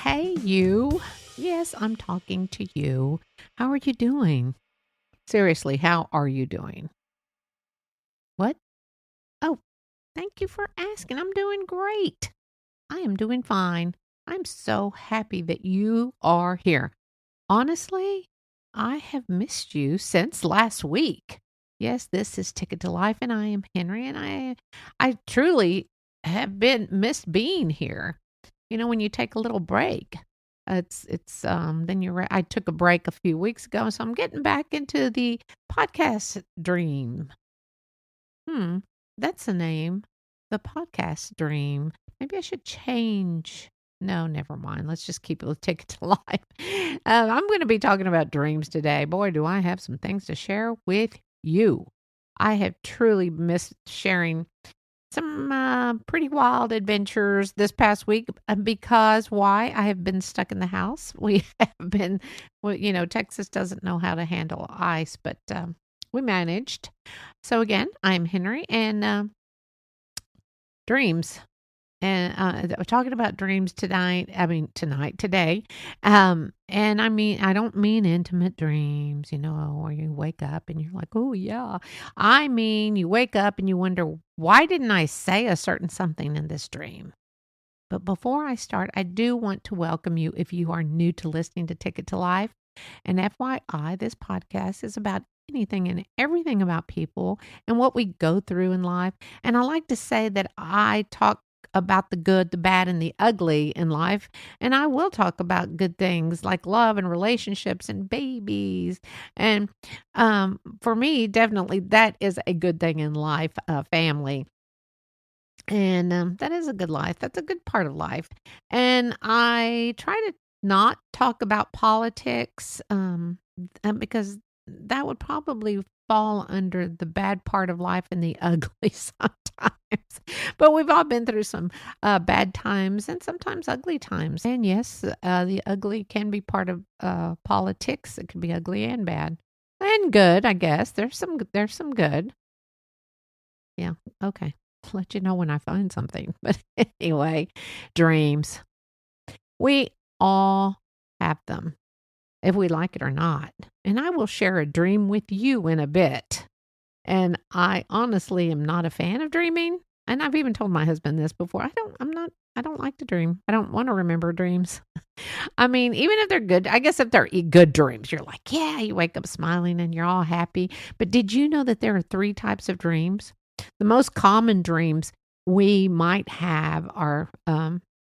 Hey, you. Yes, I'm talking to you. How are you doing? Seriously, how are you doing? What? Oh, thank you for asking. I'm doing great. I am doing fine. I'm so happy that you are here. Honestly, I have missed you since last week. Yes, this is Ticket to Life, and I am Henry, and I truly have been missed being here. You know, when you take a little break, then I took a break a few weeks ago, so I'm getting back into the podcast dream. Hmm, that's the name, the podcast dream. Maybe I should change. No, never mind. Let's just keep it with Ticket to Life. I'm going to be talking about dreams today. Boy, do I have some things to share with you. I have truly missed sharing some pretty wild adventures this past week because why? I have been stuck in the house. We have been, Texas doesn't know how to handle ice, but we managed. So again, I'm Henry and dreams. And we're talking about dreams today. And I don't mean intimate dreams, where you wake up and you're like, oh, yeah. I mean, you wake up and you wonder, why didn't I say a certain something in this dream? But before I start, I do want to welcome you if you are new to listening to Ticket to Life. And FYI, this podcast is about anything and everything about people and what we go through in life. And I like to say that I talk about the good, the bad, and the ugly in life. And I will talk about good things like love and relationships and babies. And for me, definitely that is a good thing in life, family. And that is a good life. That's a good part of life. And I try to not talk about politics because that would probably fall under the bad part of life and the ugly sometimes. But we've all been through some bad times and sometimes ugly times. And yes, the ugly can be part of politics. It can be ugly and bad and good, I guess. There's some good. Yeah. Okay. I'll let you know when I find something. But anyway, dreams. We all have them, if we like it or not. And I will share a dream with you in a bit. And I honestly am not a fan of dreaming. And I've even told my husband this before. I don't like to dream. I don't want to remember dreams. I mean, even if they're good, I guess if they're good dreams, you're like, yeah, you wake up smiling and you're all happy. But did you know that there are 3 types of dreams? The most common dreams we might have are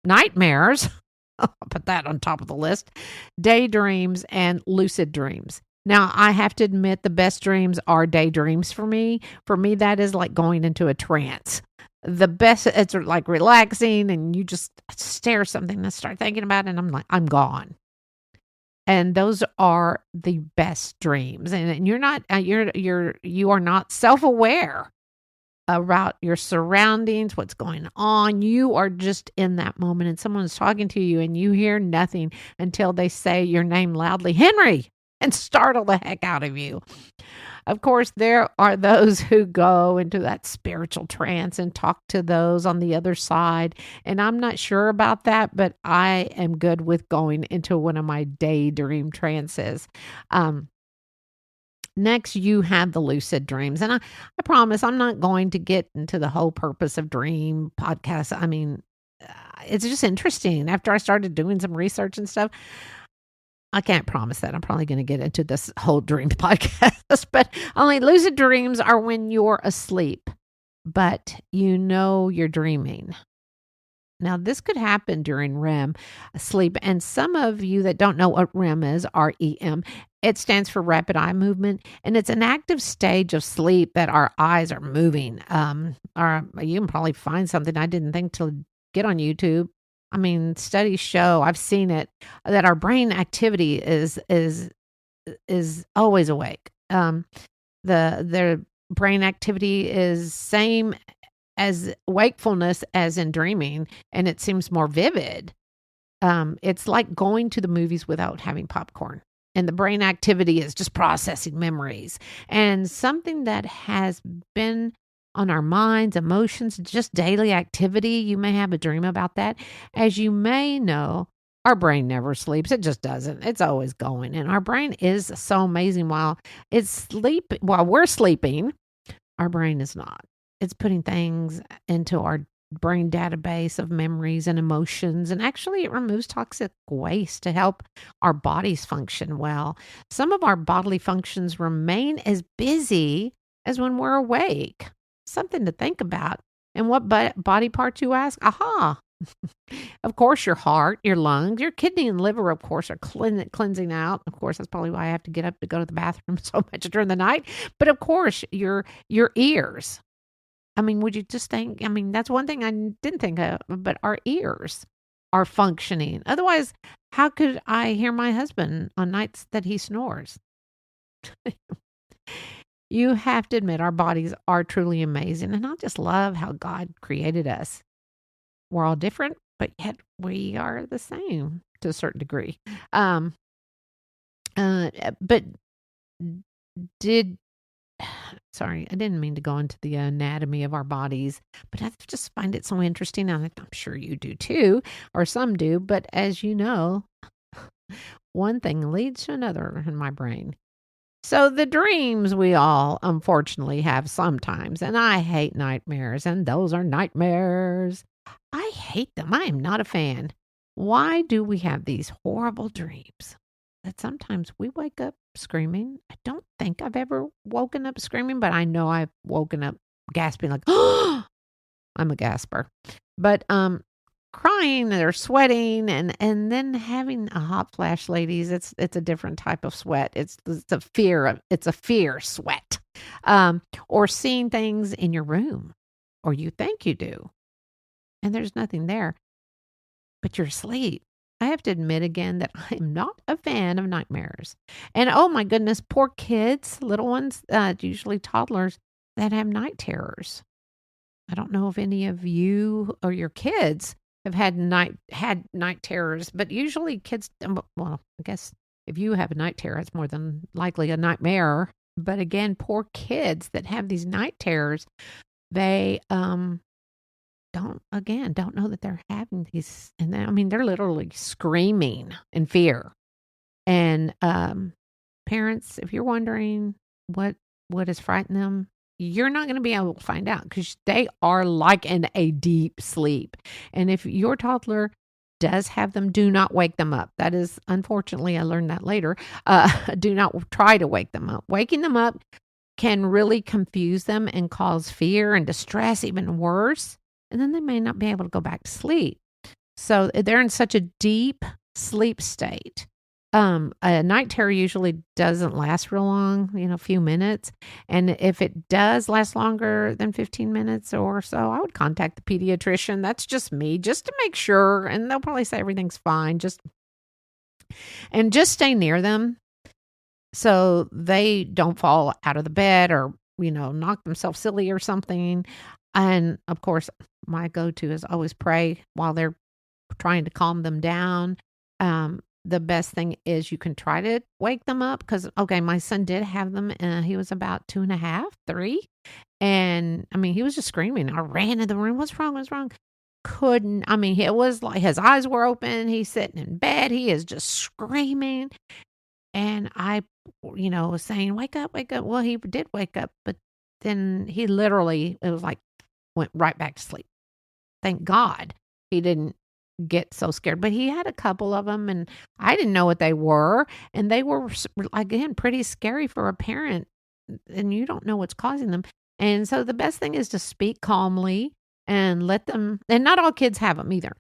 nightmares. I'll put that on top of the list. Daydreams and lucid dreams. Now, I have to admit the best dreams are daydreams for me. For me, that is like going into a trance. The best, it's like relaxing and you just stare something and start thinking about it and I'm like, I'm gone. And those are the best dreams. And you're not, you are not self-aware about your surroundings, what's going on. You are just in that moment and someone's talking to you and you hear nothing until they say your name loudly, Henry, and startle the heck out of you. Of course, there are those who go into that spiritual trance and talk to those on the other side. And I'm not sure about that, but I am good with going into one of my daydream trances. Next, you have the lucid dreams. And I promise I'm not going to get into the whole purpose of dream podcasts. I mean, it's just interesting. After I started doing some research and stuff, I can't promise that. I'm probably going to get into this whole dream podcast. But only lucid dreams are when you're asleep, but you know you're dreaming. Now, this could happen during REM sleep. And some of you that don't know what REM is, REM, it stands for rapid eye movement. And it's an active stage of sleep that our eyes are moving. Or you can probably find something I didn't think to get on YouTube. I mean, studies show, I've seen it, that our brain activity is always awake. The brain activity is same as wakefulness as in dreaming, and it seems more vivid. It's like going to the movies without having popcorn. And the brain activity is just processing memories. And something that has been on our minds, emotions, just daily activity, you may have a dream about that. As you may know, Our brain never sleeps. It just doesn't. It's always going. And our brain is so amazing. While we're sleeping, our brain is not. It's putting things into our brain database of memories and emotions. And actually, it removes toxic waste to help our bodies function well. Some of our bodily functions remain as busy as when we're awake. Something to think about. And what body parts, you ask? Aha. Of course, your heart, your lungs, your kidney and liver, of course, are cleansing out. Of course, that's probably why I have to get up to go to the bathroom so much during the night. But of course, your ears. I mean, would you just think? I mean, that's one thing I didn't think of, but our ears are functioning. Otherwise, how could I hear my husband on nights that he snores? You have to admit, our bodies are truly amazing. And I just love how God created us. We're all different, but yet we are the same to a certain degree. But sorry, I didn't mean to go into the anatomy of our bodies, but I just find it so interesting. And I'm sure you do too, or some do. But as you know, one thing leads to another in my brain. So the dreams we all unfortunately have sometimes, and I hate nightmares, and those are nightmares. I hate them. I am not a fan. Why do we have these horrible dreams that sometimes we wake up screaming? I don't think I've ever woken up screaming, but I know I've woken up gasping like, oh, I'm a gasper. But crying or sweating and then having a hot flash, ladies, it's a different type of sweat. It's a fear sweat. Or seeing things in your room, or you think you do, and there's nothing there, but you're asleep. I have to admit again that I am not a fan of nightmares. And oh my goodness, poor kids, little ones, usually toddlers, that have night terrors. I don't know if any of you or your kids have had night terrors, but usually kids, well, I guess if you have a night terror, it's more than likely a nightmare. But again, poor kids that have these night terrors, they don't know that they're having these, and they're literally screaming in fear. And parents, if you're wondering what has frightened them, you're not going to be able to find out because they are like in a deep sleep. And if your toddler does have them, do not wake them up. That is, unfortunately, I learned that later. Do not try to wake them up. Waking them up can really confuse them and cause fear and distress, even worse. And then they may not be able to go back to sleep. So they're in such a deep sleep state. A night terror usually doesn't last real long, a few minutes. And if it does last longer than 15 minutes or so, I would contact the pediatrician. That's just me, just to make sure. And they'll probably say everything's fine. Just stay near them so they don't fall out of the bed or, knock themselves silly or something. And of course, my go-to is always pray while they're trying to calm them down. The best thing is you can try to wake them up because, okay, my son did have them. He was about 2.5, 3. And he was just screaming. I ran in the room. What's wrong? What's wrong? Couldn't. It was like his eyes were open. He's sitting in bed. He is just screaming. And I, was saying, wake up, wake up. Well, he did wake up, but then he literally, it was like, went right back to sleep. Thank God he didn't get so scared, but he had a couple of them and I didn't know what they were, and they were, again, pretty scary for a parent, and you don't know what's causing them. And so the best thing is to speak calmly and let them, and not all kids have them either.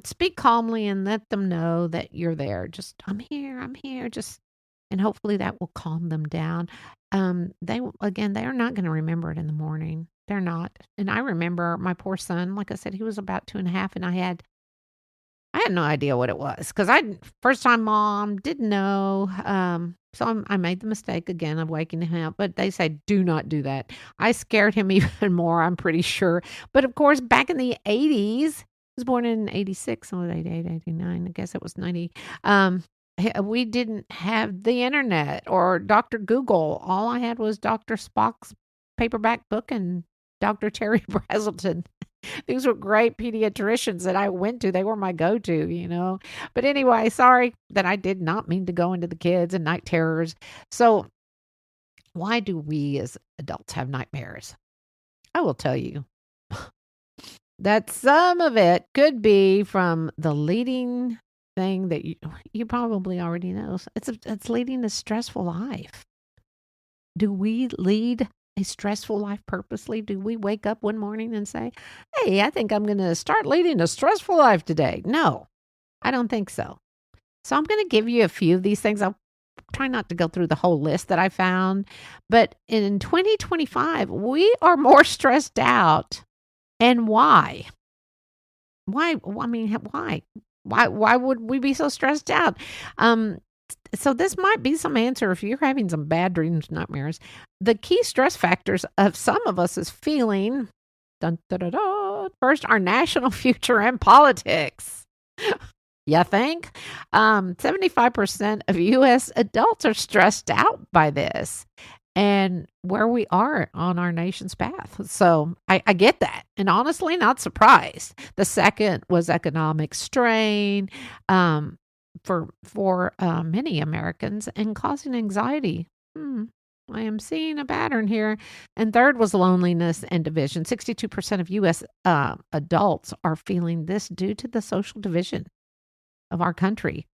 Speak calmly and let them know that you're there. Just, I'm here, just, and hopefully that will calm them down. They are not going to remember it in the morning. They're not. And I remember my poor son, like I said, he was about 2.5, and I had no idea what it was because first time mom, didn't know. So I made the mistake again of waking him up, but they say do not do that. I scared him even more, I'm pretty sure. But of course, back in the 80s, I was born in 86, so 88, 89, I guess it was 90. We didn't have the internet or Dr. Google. All I had was Dr. Spock's paperback book and Dr. Terry Brazelton. These were great pediatricians that I went to. They were my go-to. But anyway, sorry that I did not mean to go into the kids and night terrors. So why do we as adults have nightmares? I will tell you that some of it could be from the leading thing that you probably already know. It's leading a stressful life. Do we lead a stressful life purposely? Do we wake up one morning and say, hey, I think I'm going to start leading a stressful life today? No, I don't think so. So I'm going to give you a few of these things. I'll try not to go through the whole list that I found. But in 2025, we are more stressed out. And why? Why? I mean, why? Why would we be so stressed out? So this might be some answer if you're having some bad dreams, nightmares. The key stress factors of some of us is feeling, dun, dun, dun, dun, first, our national future and politics. You think? 75% of U.S. adults are stressed out by this and where we are on our nation's path. So I get that. And honestly, not surprised. The second was economic strain for many Americans and causing anxiety. I am seeing a pattern here. And third was loneliness and division. 62% of U.S. Adults are feeling this due to the social division of our country.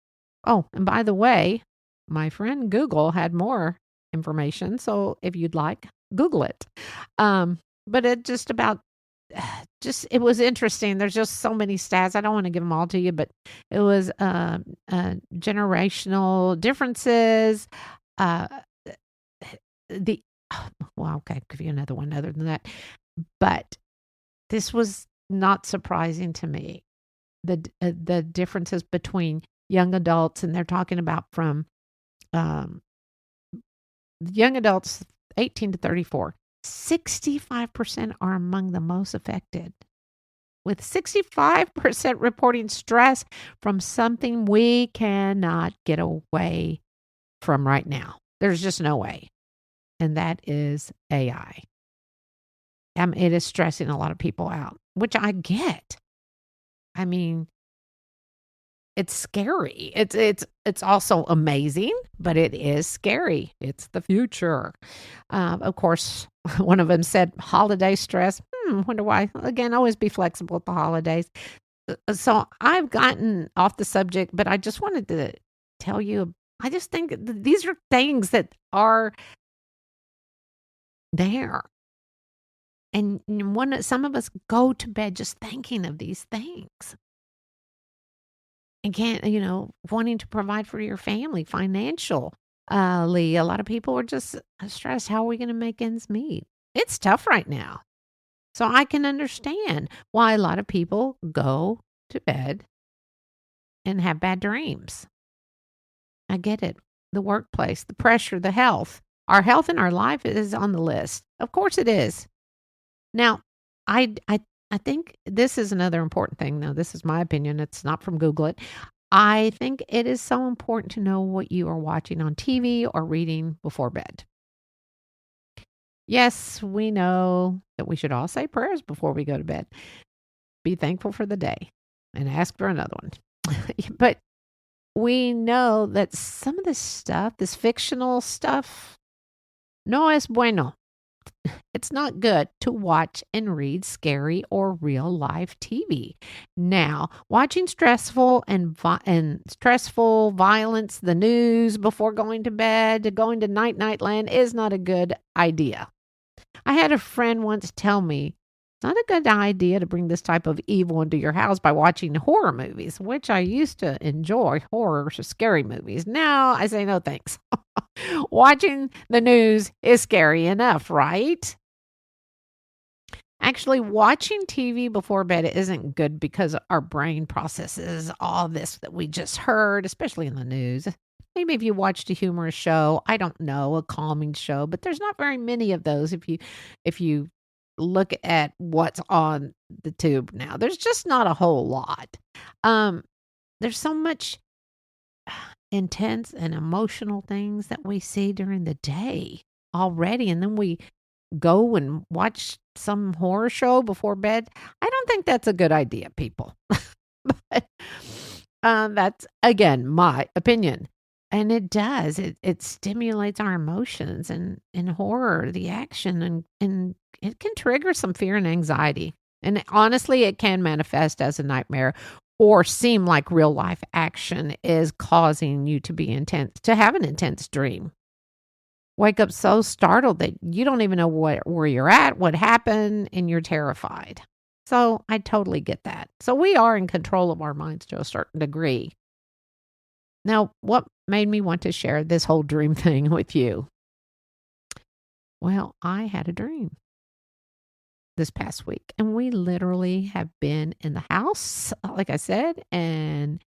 Oh, and by the way, my friend Google had more information. So if you'd like, Google it. But it it was interesting. There's just so many stats. I don't want to give them all to you, but it was generational differences. Okay, I'll give you another one other than that. But this was not surprising to me. The differences between young adults, and they're talking about from young adults 18 to 34, 65% are among the most affected, with 65% reporting stress from something we cannot get away from right now. There's just no way. And that is AI. It is stressing a lot of people out, which I get. I mean, it's scary. It's also amazing, but it is scary. It's the future. Of course, one of them said holiday stress. Wonder why. Again, always be flexible at the holidays. So I've gotten off the subject, but I just wanted to tell you, I just think these are things that are there. And some of us go to bed just thinking of these things. And can't, wanting to provide for your family financially. A lot of people are just stressed. How are we going to make ends meet? It's tough right now. So I can understand why a lot of people go to bed and have bad dreams. I get it. The workplace, the pressure, the health. Our health and our life is on the list. Of course it is. Now, I think this is another important thing. Now, this is my opinion. It's not from Google it. I think it is so important to know what you are watching on TV or reading before bed. Yes, we know that we should all say prayers before we go to bed. Be thankful for the day and ask for another one. But we know that some of this stuff, this fictional stuff, no es bueno. It's not good to watch and read scary or real life TV. Now, watching stressful violence, the news before going to bed, going to night land is not a good idea. I had a friend once tell me, it's not a good idea to bring this type of evil into your house by watching horror movies, which I used to enjoy, horror, scary movies. Now I say no thanks. Watching the news is scary enough, right? Actually, watching TV before bed isn't good because our brain processes all this that we just heard, especially in the news. Maybe if you watched a humorous show, I don't know, a calming show, but there's not very many of those if you look at what's on the tube now. There's just not a whole lot. There's so much intense and emotional things that we see during the day already, and then we go and watch some horror show before bed. I don't think that's a good idea, people. But that's, again, my opinion. And it does. It stimulates our emotions and horror, the action, and it can trigger some fear and anxiety. And honestly, it can manifest as a nightmare or seem like real life action is causing you to have an intense dream. Wake up so startled that you don't even know where you're at, what happened, and you're terrified. So I totally get that. So we are in control of our minds to a certain degree. Now, what made me want to share this whole dream thing with you? Well, I had a dream this past week, and we literally have been in the house, like I said, and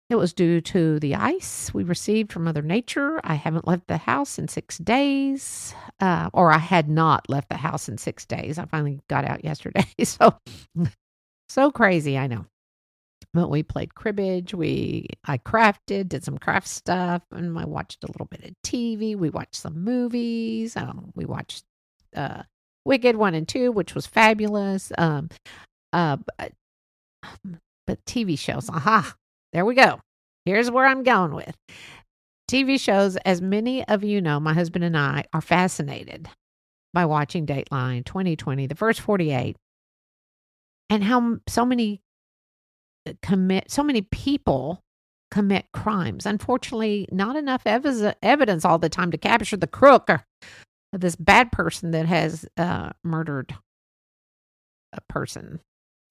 it was due to the ice we received from Mother Nature. I haven't left the house in 6 days, or I had not left the house in 6 days. I finally got out yesterday. So crazy, I know. But we played cribbage. I crafted, did some craft stuff, and I watched a little bit of TV. We watched some movies. We watched Wicked 1 and 2, which was fabulous. But TV shows, there we go. Here's where I'm going with. TV shows, as many of you know, my husband and I are fascinated by watching Dateline 2020, the first 48, and how so many people commit crimes. Unfortunately, not enough evidence all the time to capture the crook or this bad person that has murdered a person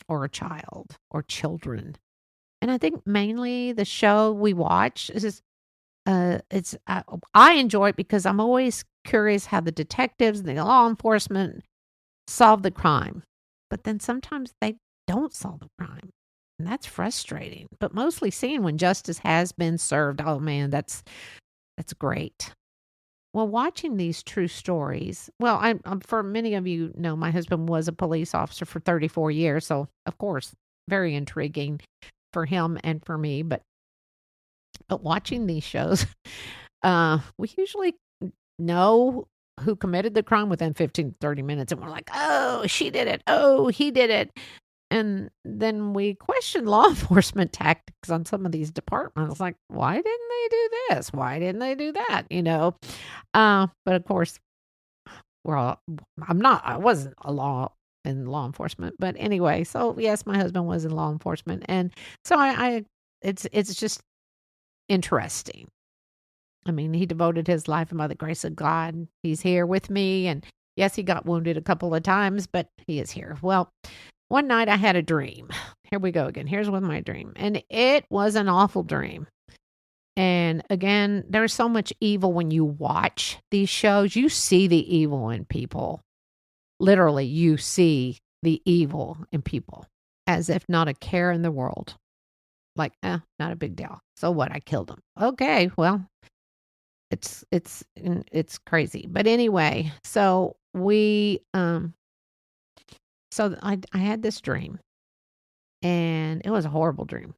or a child or children. And I think mainly the show we watch is I enjoy it because I'm always curious how the detectives and the law enforcement solve the crime. But then sometimes they don't solve the crime. And that's frustrating. But mostly seeing when justice has been served. Oh man, that's great. Well, watching these true stories, well, I'm for many of you know, my husband was a police officer for 34 years. So of course, very intriguing for him and for me, but watching these shows, we usually know who committed the crime within 15 to 30 minutes, and we're like, oh, she did it, oh, he did it. And then we question law enforcement tactics on some of these departments, like, why didn't they do this, why didn't they do that, but of course I wasn't in law enforcement. But anyway, so yes, my husband was in law enforcement. And so it's just interesting. I mean, he devoted his life, and by the grace of God, he's here with me. And yes, he got wounded a couple of times, but he is here. Well, one night I had a dream. Here we go again. Here's my dream. And it was an awful dream. And again, there's so much evil when you watch these shows. You see the evil in people. Literally, you see the evil in people as if not a care in the world. Like, not a big deal. So what? I killed him. Okay, well, it's crazy. But anyway, so I had this dream, and it was a horrible dream.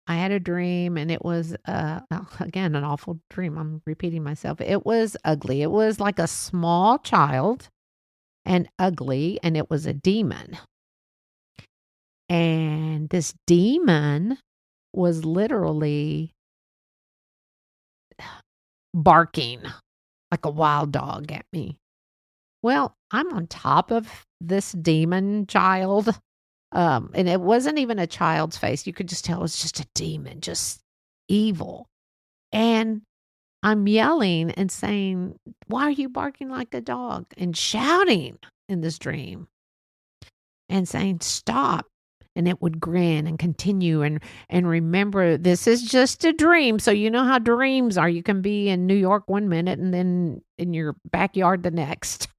I had a dream, and it was, again, an awful dream. I'm repeating myself. It was ugly. It was like a small child and ugly, and it was a demon. And this demon was literally barking like a wild dog at me. Well, I'm on top of this demon child. And it wasn't even a child's face. You could just tell it was just a demon, just evil. And I'm yelling and saying, why are you barking like a dog? And shouting in this dream and saying, stop. And it would grin and continue. And remember, this is just a dream. So you know how dreams are. You can be in New York one minute and then in your backyard the next.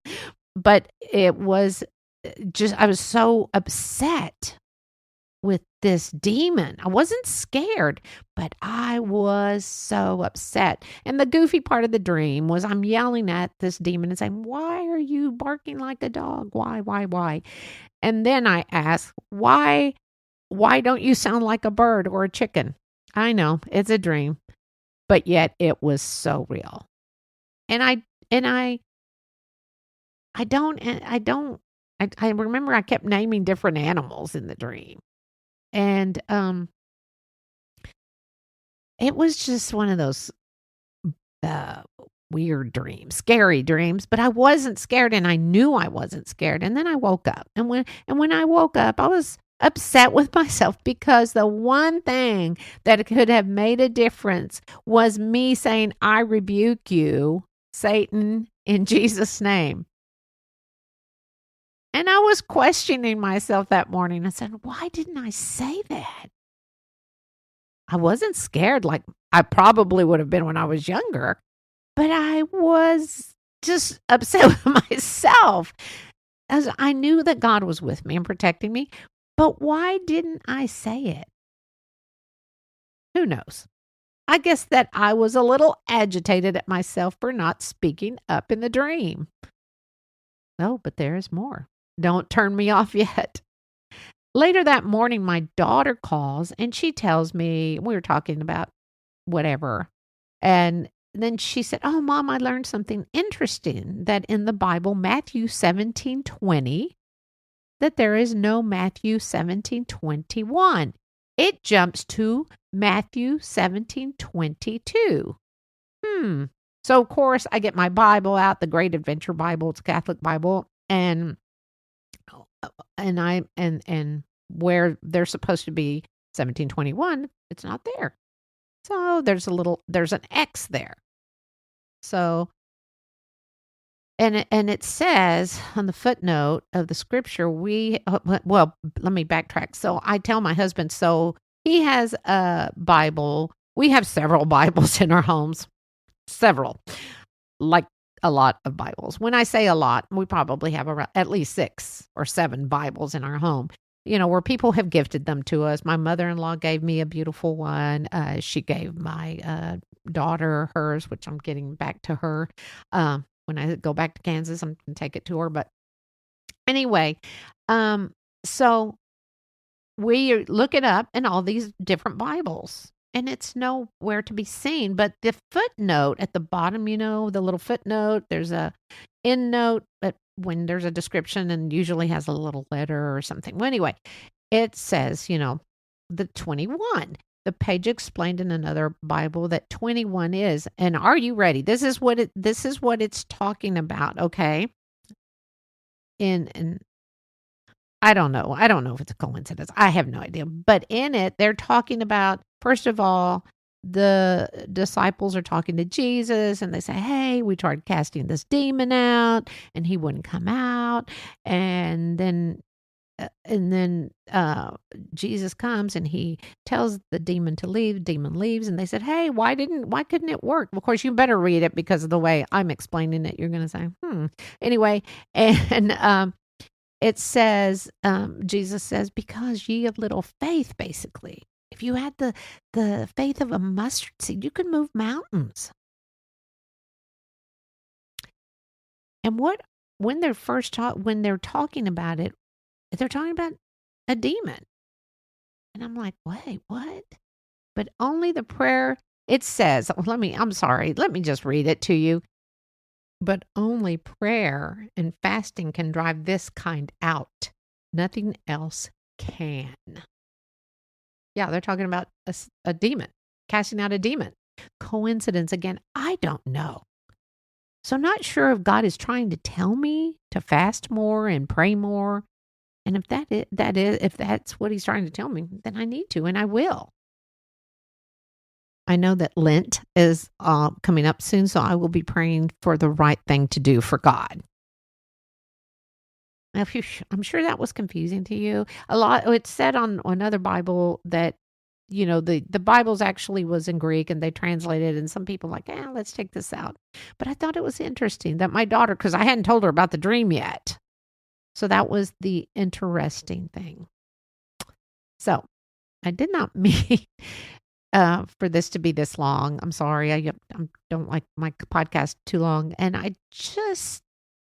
But it was I was so upset with this demon. I wasn't scared, but I was so upset. And the goofy part of the dream was I'm yelling at this demon and saying, why are you barking like a dog? Why? And then I asked, why don't you sound like a bird or a chicken? I know it's a dream, but yet it was so real. And And I remember I kept naming different animals in the dream. And it was just one of those uh, weird dreams, scary dreams, but I wasn't scared and I knew I wasn't scared. And then I woke up. And when I woke up, I was upset with myself because the one thing that could have made a difference was me saying, I rebuke you, Satan, in Jesus' name. And I was questioning myself that morning. I said, why didn't I say that? I wasn't scared like I probably would have been when I was younger, but I was just upset with myself as I knew that God was with me and protecting me. But why didn't I say it? Who knows? I guess that I was a little agitated at myself for not speaking up in the dream. Oh, but there is more. Don't turn me off yet. Later that morning, my daughter calls and she tells me, we were talking about whatever. And then she said, oh, Mom, I learned something interesting that in the Bible, Matthew 17:20, that there is no Matthew 17:21. It jumps to Matthew 17:22. So, of course, I get my Bible out, the Great Adventure Bible. It's a Catholic Bible. And where they're supposed to be 17:21, it's not there. So there's an X there. So, and it says on the footnote of the scripture, let me backtrack. So I tell my husband, so he has a Bible. We have several Bibles in our homes, several, like a lot of Bibles. When I say a lot, we probably have at least 6 or 7 Bibles in our home, where people have gifted them to us. My mother-in-law gave me a beautiful one. She gave my daughter hers, which I'm getting back to her. When I go back to Kansas, I'm going to take it to her. But anyway, so we look it up in all these different Bibles. And it's nowhere to be seen. But the footnote at the bottom, the little footnote, there's a end note when there's a description and usually has a little letter or something. Well, anyway, it says, the 21. The page explained in another Bible that 21 is. And are you ready? This is what it's talking about, okay? In I don't know. I don't know if it's a coincidence. I have no idea. But in it, they're talking about, first of all, the disciples are talking to Jesus and they say, hey, we tried casting this demon out and he wouldn't come out. And then Jesus comes and he tells the demon to leave. The demon leaves and they said, hey, why couldn't it work? Of course, you better read it because of the way I'm explaining it. You're going to say, Anyway, and it says, Jesus says, because ye of little faith, basically. If you had the faith of a mustard seed, you could move mountains. And when they're talking about it, they're talking about a demon. And I'm like, wait, what? But only the prayer, it says, let me just read it to you. But only prayer and fasting can drive this kind out. Nothing else can. Yeah, they're talking about a demon, casting out a demon. Coincidence again? I don't know. So not sure if God is trying to tell me to fast more and pray more. And if if that's what he's trying to tell me, then I need to, and I will. I know that Lent is coming up soon, so I will be praying for the right thing to do for God. Now, I'm sure that was confusing to you. A lot. It said on another Bible that, the Bible's actually was in Greek and they translated, and some people like, let's take this out. But I thought it was interesting that my daughter, because I hadn't told her about the dream yet. So that was the interesting thing. So I did not mean for this to be this long. I'm sorry. I don't like my podcast too long. And it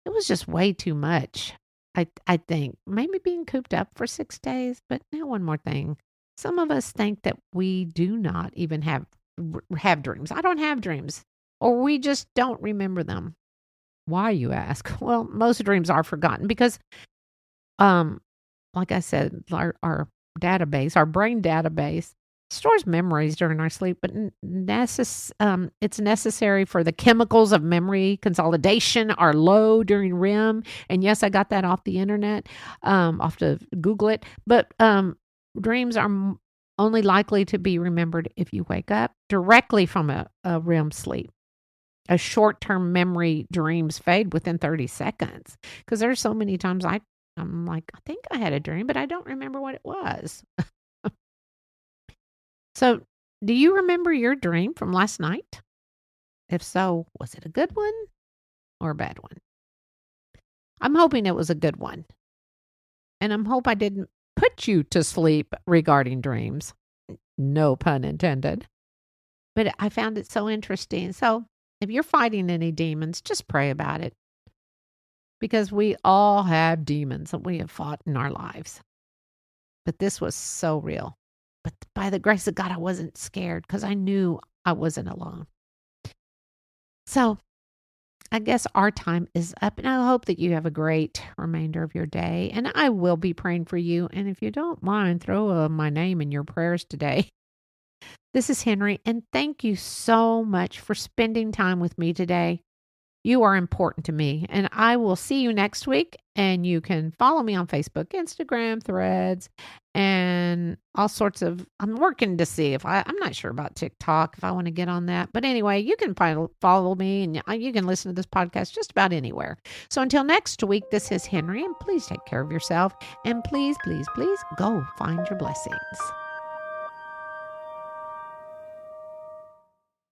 was just way too much. I think maybe being cooped up for 6 days. But now one more thing. Some of us think that we do not even have dreams. I don't have dreams, or we just don't remember them. Why, you ask? Well, most dreams are forgotten because, um, like I said, our database, our brain database, stores memories during our sleep, but it's necessary for the chemicals of memory consolidation are low during REM. And yes, I got that off the internet. I'll have to Google it. But dreams are only likely to be remembered if you wake up directly from a REM sleep. A short-term memory dreams fade within 30 seconds. Because there's so many times I'm like, I think I had a dream, but I don't remember what it was. So, do you remember your dream from last night? If so, was it a good one or a bad one? I'm hoping it was a good one. And I hope I didn't put you to sleep regarding dreams. No pun intended. But I found it so interesting. So, if you're fighting any demons, just pray about it. Because we all have demons that we have fought in our lives. But this was so real. But by the grace of God, I wasn't scared because I knew I wasn't alone. So I guess our time is up, and I hope that you have a great remainder of your day. And I will be praying for you. And if you don't mind, throw my name in your prayers today. This is Henrie, and thank you so much for spending time with me today. You are important to me, and I will see you next week. And you can follow me on Facebook, Instagram, Threads, and all sorts of. I'm working to see if I'm not sure about TikTok if I want to get on that. But anyway, you can follow me, and you can listen to this podcast just about anywhere. So until next week, this is Henrie, and please take care of yourself, and please, please, please go find your blessings.